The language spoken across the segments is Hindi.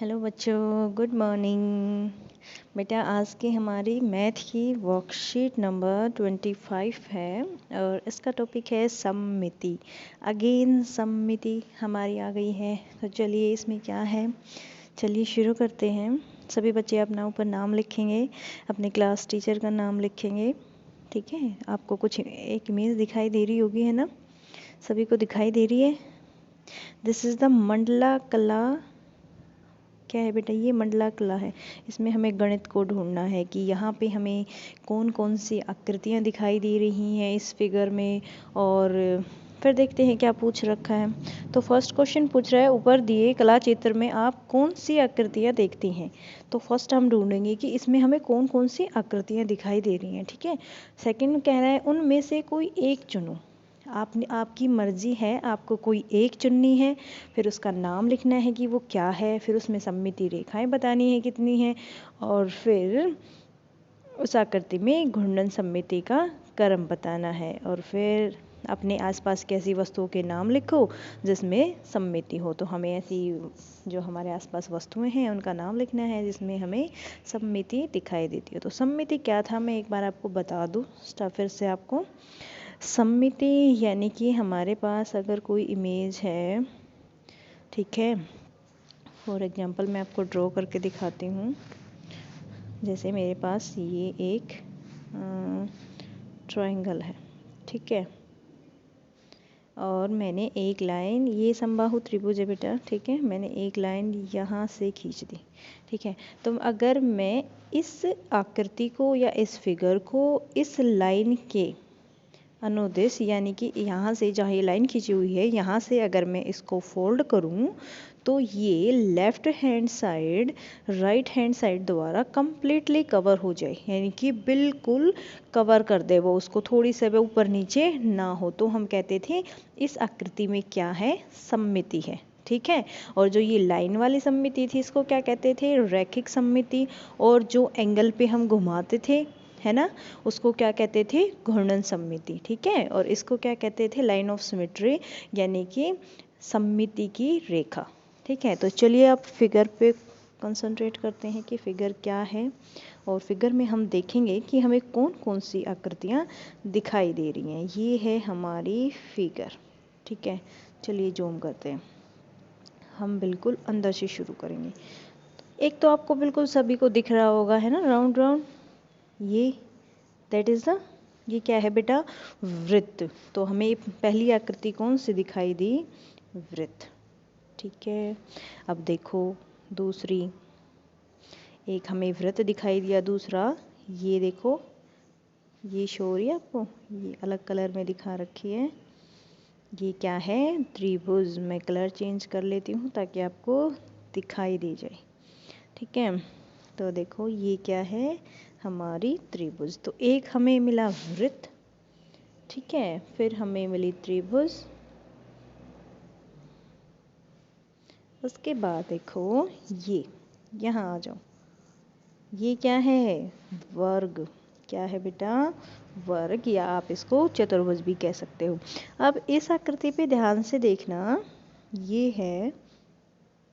हेलो बच्चों, गुड मॉर्निंग। बेटा आज की हमारी मैथ की वर्कशीट नंबर 25 है और इसका टॉपिक है सममिति। अगेन सममिति हमारी आ गई है। तो चलिए इसमें क्या है, चलिए शुरू करते हैं। सभी बच्चे अपना ऊपर नाम लिखेंगे, अपने क्लास टीचर का नाम लिखेंगे। ठीक है, आपको कुछ एक इमेज दिखाई दे रही होगी, है ना? सभी को दिखाई दे रही है। दिस इज़ द मंडला कला। क्या है बेटा? ये मंडला कला है। इसमें हमें गणित को ढूंढना है कि यहाँ पे हमें कौन कौन सी आकृतियाँ दिखाई दे रही हैं इस फिगर में। और फिर देखते हैं क्या पूछ रखा है। तो फर्स्ट क्वेश्चन पूछ रहा है, ऊपर दिए कला चित्र में आप कौन सी आकृतियाँ देखती हैं। तो फर्स्ट हम ढूंढेंगे कि इसमें हमें कौन कौन सी आकृतियाँ दिखाई दे रही हैं। ठीक है। सेकंड कह रहा है उनमें से कोई एक चुनो। आपकी मर्जी है, आपको कोई एक चुननी है, फिर उसका नाम लिखना है कि वो क्या है, फिर उसमें सममिति रेखाएं बतानी है कितनी हैं, और फिर उस आकृति में घूर्णन सममिति का क्रम बताना है। और फिर अपने आसपास की ऐसी वस्तुओं के नाम लिखो जिसमें सममिति हो। तो हमें ऐसी जो हमारे आसपास वस्तुएं हैं उनका नाम लिखना है जिसमें हमें सममिति दिखाई देती है। तो सममिति क्या था मैं एक बार आपको बता दूँ फिर से आपको। सममिति यानी कि हमारे पास अगर कोई इमेज है, ठीक है, फॉर एग्जांपल मैं आपको ड्रॉ करके दिखाती हूँ। जैसे मेरे पास ये एक ट्रायंगल है, ठीक है, और मैंने एक लाइन, ये समबाहु त्रिभुज है बेटा, ठीक है, मैंने एक लाइन यहाँ से खींच दी। ठीक है, तो अगर मैं इस आकृति को या इस फिगर को इस लाइन के अनुदिश यानी कि यहाँ से जहाँ ये लाइन खींची हुई है यहाँ से अगर मैं इसको फोल्ड करूँ तो ये left hand side right hand side द्वारा कम्प्लीटली कवर हो जाए, यानी कि बिल्कुल कवर कर दे वो, उसको थोड़ी से ऊपर नीचे ना हो। तो हम कहते थे इस आकृति में क्या है, सममिति है। ठीक है, और जो ये लाइन वाली सममिति थी इसको क्या कहते थे, रैखिक सममिति। और जो एंगल पे हम घुमाते थे, है ना, उसको क्या कहते थे, घूर्णन सममिति। ठीक है, और इसको क्या कहते थे, लाइन ऑफ सिमेट्री, यानी कि सममिति की रेखा। ठीक है, तो चलिए अब फिगर पे कंसंट्रेट करते हैं कि फिगर क्या है। और फिगर में हम देखेंगे कि हमें कौन कौन सी आकृतियाँ दिखाई दे रही हैं। ये है हमारी फिगर। ठीक है, चलिए जूम करते हैं। हम बिल्कुल अंदर से शुरू करेंगे। एक तो आपको बिल्कुल सभी को दिख रहा होगा, है ना, राउंड राउंड, ये दैट इज़ द, ये क्या है बेटा, वृत्त। तो हमें पहली आकृति कौन सी दिखाई दी, वृत्त। ठीक है, अब देखो दूसरी, एक हमें वृत्त दिखाई दिया, दूसरा ये देखो, ये शो हो रही है आपको, ये अलग कलर में दिखा रखी है। ये क्या है, त्रिभुज। मैं कलर चेंज कर लेती हूँ ताकि आपको दिखाई दे जाए। ठीक है, तो देखो ये क्या है, हमारी त्रिभुज। तो एक हमें मिला वृत्त, ठीक है, फिर हमें मिली त्रिभुज। उसके बाद देखो ये, यहाँ आ जाओ, ये क्या है, वर्ग। क्या है बेटा, वर्ग, या आप इसको चतुर्भुज भी कह सकते हो। अब इस आकृति पे ध्यान से देखना, ये है,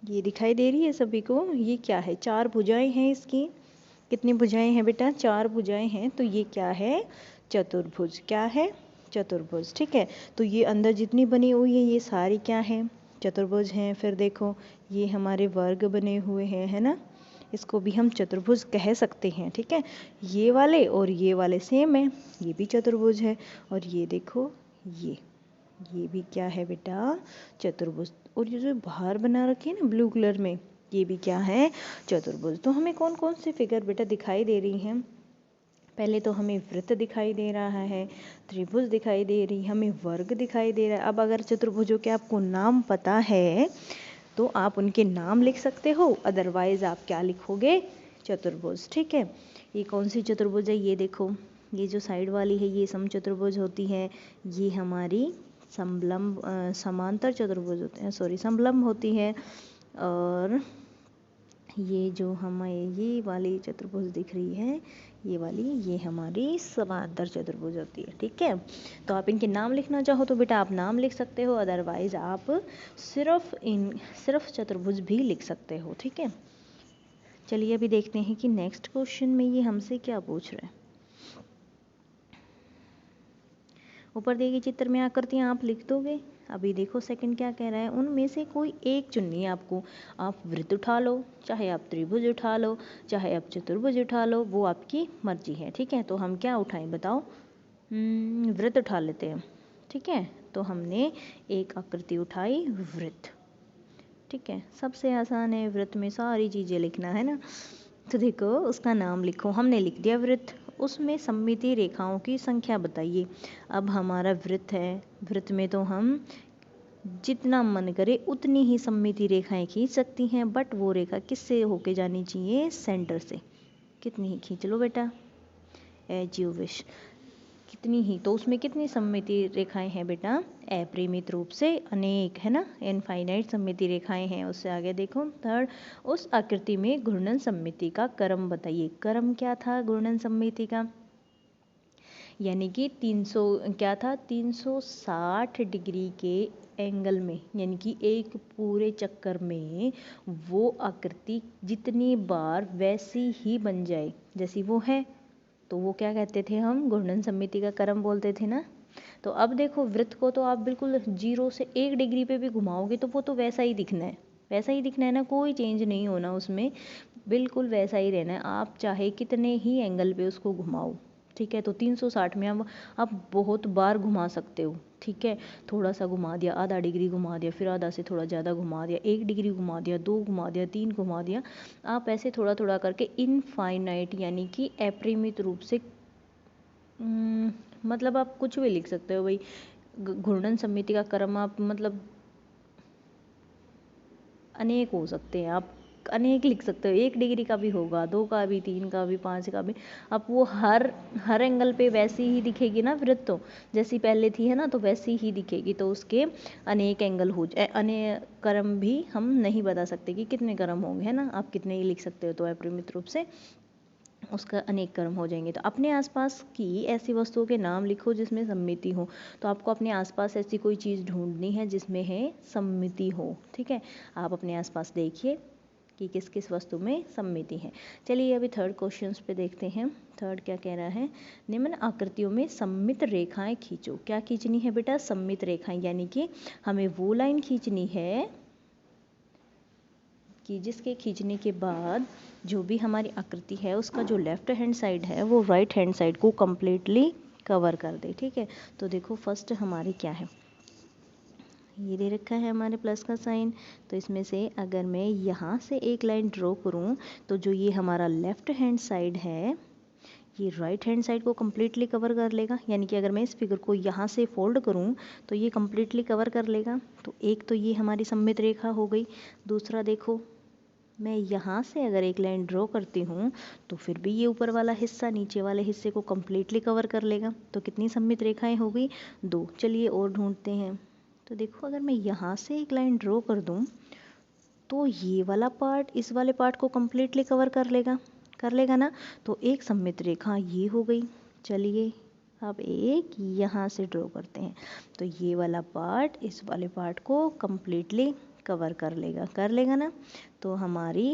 ये दिखाई दे रही है सभी को, ये क्या है, चार भुजाएं हैं इसकी। कितनी भुजाएं हैं बेटा, चार भुजाएं हैं। तो ये क्या है, चतुर्भुज। क्या है, चतुर्भुज। ठीक है, तो ये अंदर जितनी बनी हुई है ये सारी क्या है, चतुर्भुज हैं। फिर देखो ये हमारे वर्ग बने हुए हैं, है ना, इसको भी हम चतुर्भुज कह सकते हैं। ठीक है, ये वाले और ये वाले सेम है, ये भी चतुर्भुज है। और ये देखो ये भी क्या है बेटा, चतुर्भुज। और ये जो बाहर बना रखी है ना ब्लू कलर में, ये भी क्या है, चतुर्भुज। तो हमें कौन कौन सी फिगर बेटा दिखाई दे रही हैं, पहले तो हमें वृत्त दिखाई दे रहा है, त्रिभुज दिखाई दे रही, हमें वर्ग दिखाई दे रहा है। अब अगर चतुर्भुजों के आपको नाम पता है तो आप उनके नाम लिख सकते हो, अदरवाइज आप क्या लिखोगे, चतुर्भुज। ठीक है, ये कौन सी चतुर्भुज है, ये देखो, ये जो साइड वाली है ये समचतुर्भुज होती है, ये हमारी समांतर चतुर्भुज होते हैं, सॉरी समलंब होती है। और ये जो हमें ये वाली चतुर्भुज दिख रही है, ये वाली, ये हमारी समांतर चतुर्भुज होती है। ठीक है, तो आप इनके नाम लिखना चाहो तो बेटा आप नाम लिख सकते हो, अदरवाइज आप सिर्फ चतुर्भुज भी लिख सकते हो। ठीक है, चलिए अभी देखते हैं कि नेक्स्ट क्वेश्चन में ये हमसे क्या पूछ रहे हैं। ऊपर दिए गए चित्र में आकृतियाँ आप लिख दोगे। अभी देखो सेकंड क्या कह रहा है, उनमें से कोई एक चुननी है आपको। आप वृत्त उठा लो, चाहे आप त्रिभुज उठा लो, चाहे आप चतुर्भुज उठा लो, वो आपकी मर्जी है। ठीक है, तो हम क्या उठाएं बताओ? वृत्त उठा लेते हैं। ठीक है, तो हमने एक आकृति उठाई वृत्त। ठीक है, सबसे आसान है, वृत्त में सारी चीज़ें लिखना है ना। तो देखो उसका नाम लिखो, हमने लिख दिया वृत्त, उसमें सममिति रेखाओं की संख्या बताइए। अब हमारा वृत्त है, वृत्त में तो हम जितना मन करे उतनी ही सममिति रेखाएं खींच सकती हैं, बट वो रेखा किससे होके जानी चाहिए? सेंटर से। कितनी ही खींच लो बेटा, एज यू विश, कितनी ही। तो उसमें कितनी सममिति रेखाएं हैं बेटा? अपरिमित रूप से अनेक, है ना, इनफाइनाइट सममिति रेखाएं हैं। उससे आगे देखो थर्ड, उस आकृति में घूर्णन सममिति का क्रम बताइए। क्रम क्या था घूर्णन सममिति का? यानी कि 300 क्या था, 360 डिग्री के एंगल में, यानी कि एक पूरे चक्कर में वो आकृति जितनी बार वैसी ही बन जाए जैसी वो है, तो वो क्या कहते थे हम? घूर्णन सममिति का क्रम बोलते थे ना। तो अब देखो वृत्त को तो आप बिल्कुल 0 से 1 डिग्री पे भी घुमाओगे तो वो तो वैसा ही दिखना है, वैसा ही दिखना है ना, कोई चेंज नहीं होना उसमें, बिल्कुल वैसा ही रहना है, आप चाहे कितने ही एंगल पे उसको घुमाओ। ठीक है, तो 360 में आप बहुत बार घुमा सकते हो। ठीक है, थोड़ा सा घुमा दिया, आधा डिग्री घुमा दिया, फिर आधा से थोड़ा ज़्यादा घुमा दिया, 1 डिग्री घुमा दिया, 2 घुमा दिया, 3 घुमा दिया, आप ऐसे थोड़ा थोड़ा करके इनफाइनाइट यानी कि अपरिमित रूप से मतलब आप कुछ भी लिख सकते हो भाई। घूर्णन सममिति का क्रम आप मतलब अनेक हो सकते हैं, आप अनेक लिख सकते हो, 1 डिग्री का भी होगा, 2 का भी, 3 का भी, 5 का भी। अब वो हर एंगल पे वैसी ही दिखेगी ना वृत्त, तो जैसी पहले थी है ना, तो वैसी ही दिखेगी। तो उसके अनेक एंगल हो जाए, अनेक क्रम भी हम नहीं बता सकते कि कितने क्रम होंगे, है ना, आप कितने ही लिख सकते हो, तो अपरिमित रूप से उसका अनेक क्रम हो जाएंगे। तो अपने आसपास की ऐसी वस्तुओं के नाम लिखो जिसमें सममिति हो। तो आपको अपने आसपास ऐसी कोई चीज़ ढूंढनी है जिसमें है सममिति हो। ठीक है, आप अपने आसपास देखिए कि किस किस वस्तु में सममिति है। चलिए अभी थर्ड क्वेश्चन पे देखते हैं। थर्ड क्या कह रहा है, निम्न आकृतियों में सममित रेखाएं खींचो। क्या खींचनी है बेटा? सममित रेखाएं, यानी कि हमें वो लाइन खींचनी है कि जिसके खींचने के बाद जो भी हमारी आकृति है उसका जो लेफ्ट हैंड साइड है वो राइट हैंड साइड को कम्प्लीटली कवर कर दे। ठीक है, तो देखो फर्स्ट हमारी क्या है, ये दे रखा है हमारे प्लस का साइन। तो इसमें से अगर मैं यहाँ से एक लाइन ड्रॉ करूँ तो जो ये हमारा लेफ्ट हैंड साइड है ये राइट हैंड साइड को कम्प्लीटली कवर कर लेगा। यानी कि अगर मैं इस फिगर को यहाँ से फोल्ड करूँ तो ये कम्प्लीटली कवर कर लेगा। तो एक तो ये हमारी सममित रेखा हो गई। दूसरा देखो, मैं यहाँ से अगर एक लाइन ड्रॉ करती हूँ तो फिर भी ये ऊपर वाला हिस्सा नीचे वाले हिस्से को कम्प्लीटली कवर कर लेगा। तो कितनी सममित रेखाएं हो गई? 2। चलिए और ढूंढते हैं। तो देखो अगर मैं यहाँ से एक लाइन ड्रॉ कर दूँ तो ये वाला पार्ट इस वाले पार्ट को कम्प्लीटली कवर कर लेगा ना। तो एक सममित रेखा ये हो गई। चलिए अब एक यहाँ से ड्रॉ करते हैं तो ये वाला पार्ट इस वाले पार्ट को कम्प्लीटली कवर कर लेगा ना। तो हमारी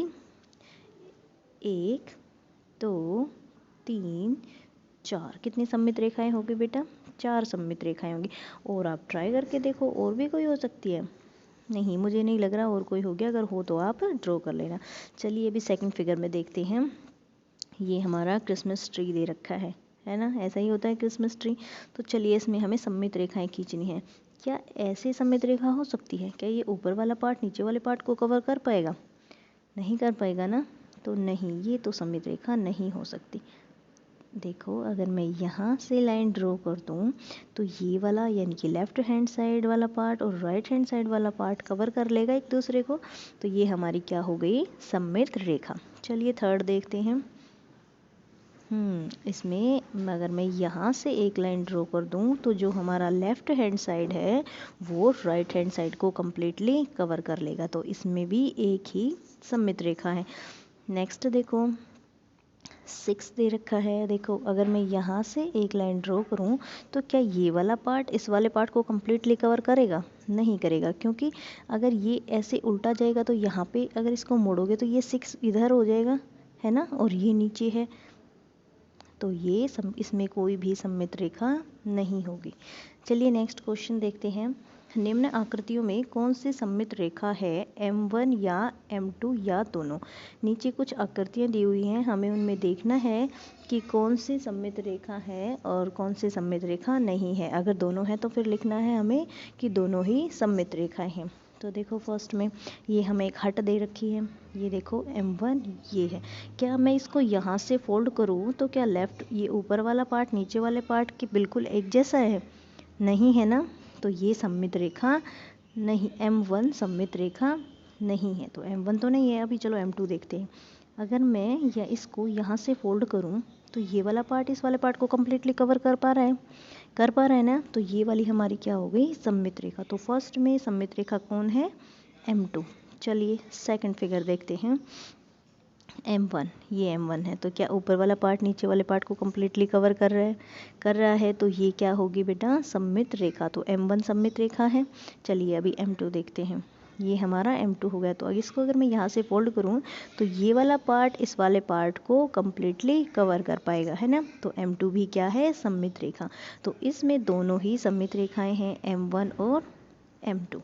1 2 3 4 कितनी सममित रेखाएं होगी बेटा? 4 सममित रेखाएं होंगी। और आप ट्राई करके देखो और भी कोई हो सकती है। नहीं, मुझे नहीं लग रहा और कोई हो गया, अगर हो तो आप ड्रॉ कर लेना। चलिए अभी सेकंड फिगर में देखते हैं। ये हमारा क्रिसमस ट्री दे रखा है ना, ऐसा ही होता है क्रिसमस ट्री। तो चलिए इसमें हमें सममित रेखाएं खींचनी है। क्या ऐसे सममित रेखा हो सकती है? क्या ये ऊपर वाला पार्ट नीचे वाले पार्ट को कवर कर पाएगा? नहीं कर पाएगा ना। तो नहीं, ये तो सममित रेखा नहीं हो सकती। देखो अगर मैं यहाँ से लाइन ड्रॉ कर दूँ तो ये वाला यानी कि लेफ्ट हैंड साइड वाला पार्ट और राइट हैंड साइड वाला पार्ट कवर कर लेगा एक दूसरे को। तो ये हमारी क्या हो गई? सममित रेखा। चलिए थर्ड देखते हैं। इसमें अगर मैं यहाँ से एक लाइन ड्रॉ कर दूँ तो जो हमारा लेफ़्ट हैंड साइड है वो राइट हैंड साइड को कम्प्लीटली कवर कर लेगा, तो इसमें भी एक ही सममित रेखा है। नेक्स्ट देखो 6 दे रखा है। देखो अगर मैं यहाँ से एक लाइन ड्रॉ करूँ तो क्या ये वाला पार्ट इस वाले पार्ट को कम्प्लीटली कवर करेगा? नहीं करेगा, क्योंकि अगर ये ऐसे उल्टा जाएगा तो यहाँ पे अगर इसको मोड़ोगे तो ये 6 इधर हो जाएगा, है ना, और ये नीचे है, तो ये इसमें कोई भी सममित रेखा नहीं होगी। चलिए नेक्स्ट क्वेश्चन देखते हैं। निम्न आकृतियों में कौन सी सममित रेखा है, M1 या M2 या दोनों? नीचे कुछ आकृतियाँ दी हुई हैं, हमें उनमें देखना है कि कौन सी सममित रेखा है और कौन सी सममित रेखा नहीं है। अगर दोनों है तो फिर लिखना है हमें कि दोनों ही सममित रेखाएं हैं। तो देखो फर्स्ट में ये हमें एक हट दे रखी है, ये देखो M1 ये है। क्या मैं इसको यहाँ से फोल्ड करूँ तो क्या लेफ़्ट ये ऊपर वाला पार्ट नीचे वाले पार्ट के बिल्कुल एक जैसा है? नहीं है ना, तो ये सममित रेखा नहीं, M1 सममित रेखा नहीं है, तो M1 तो नहीं है। अभी चलो M2 देखते हैं। अगर मैं या इसको यहाँ से फोल्ड करूँ तो ये वाला पार्ट इस वाले पार्ट को कम्प्लीटली कवर कर पा रहा है ना, तो ये वाली हमारी क्या हो गई, सममित रेखा। तो फर्स्ट में सममित रेखा कौन है, M2। चलिए सेकंड फिगर देखते हैं। M1, ये M1 है, तो क्या ऊपर वाला पार्ट नीचे वाले पार्ट को कम्प्लीटली कवर कर रहा है, तो ये क्या होगी बेटा, सममित रेखा। तो M1 सममित रेखा है। चलिए अभी M2 देखते हैं। ये हमारा M2 हो गया। तो इसको अगर मैं यहाँ से फोल्ड करूँ तो ये वाला पार्ट इस वाले पार्ट को कम्प्लीटली कवर कर पाएगा, है ना, तो M2 भी क्या है, सममित रेखा। तो इसमें दोनों ही सममित रेखाएं हैं, M1 और M2।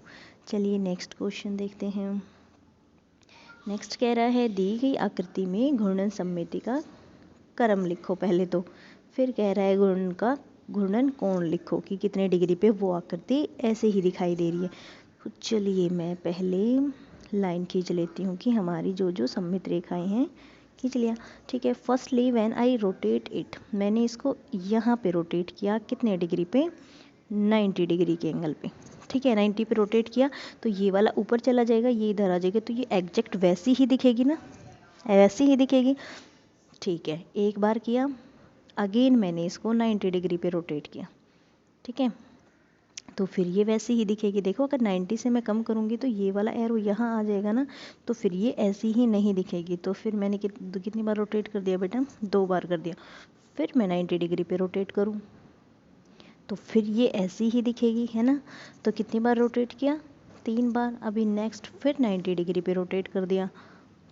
चलिए नेक्स्ट क्वेश्चन देखते हैं। नेक्स्ट कह रहा है दी गई आकृति में घूर्णन सममिति का क्रम लिखो पहले तो, फिर कह रहा है घूर्णन का घूर्णन कोण लिखो कि कितने डिग्री पे वो आकृति ऐसे ही दिखाई दे रही है। तो चलिए मैं पहले लाइन खींच लेती हूँ कि हमारी जो जो सममित रेखाएं हैं, खींच लिया, ठीक है। Firstly when I rotate it, मैंने इसको यहाँ पे रोटेट किया, कितने डिग्री पे, 90 डिग्री के एंगल पे, ठीक है। 90 पे रोटेट किया तो ये वाला ऊपर चला जाएगा, ये इधर आ जाएगा, तो ये एग्जैक्ट वैसी ही दिखेगी ना, वैसी ही दिखेगी, ठीक है। एक बार किया, अगेन मैंने इसको 90 डिग्री पे रोटेट किया, ठीक है, तो फिर ये वैसी ही दिखेगी। देखो अगर 90 से मैं कम करूँगी तो ये वाला एरो यहाँ आ जाएगा ना, तो फिर ये ऐसी ही नहीं दिखेगी। तो फिर मैंने कितनी बार रोटेट कर दिया बेटा, 2 बार कर दिया। फिर मैं 90 डिग्री पे रोटेट करूँ तो फिर ये ऐसी ही दिखेगी, है ना। तो कितनी बार रोटेट किया, 3 बार। अभी नेक्स्ट फिर 90 डिग्री पे रोटेट कर दिया,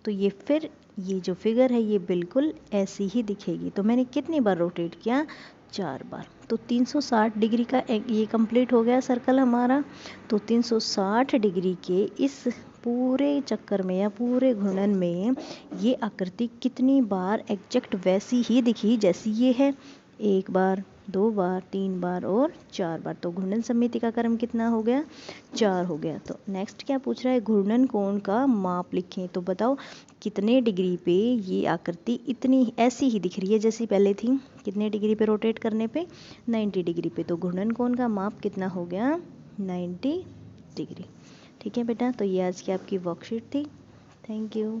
तो ये फिर ये जो फिगर है ये बिल्कुल ऐसी ही दिखेगी। तो मैंने कितनी बार रोटेट किया, 4 बार। तो 360 डिग्री का ये कंप्लीट हो गया सर्कल हमारा। तो 360 डिग्री के इस पूरे चक्कर में या पूरे घूर्णन में ये आकृति कितनी बार एग्जैक्ट वैसी ही दिखी जैसी ये है, 1 बार, 2 बार, 3 बार और 4 बार। तो घूर्णन सममिति का क्रम कितना हो गया, 4 हो गया। तो नेक्स्ट क्या पूछ रहा है, घूर्णन कोण का माप लिखें। तो बताओ कितने डिग्री पे ये आकृति इतनी ऐसी ही दिख रही है जैसी पहले थी, कितने डिग्री पे रोटेट करने पे, 90 डिग्री पे। तो घूर्णन कोण का माप कितना हो गया, 90 डिग्री, ठीक है बेटा। तो ये आज की आपकी वर्कशीट थी। Thank you.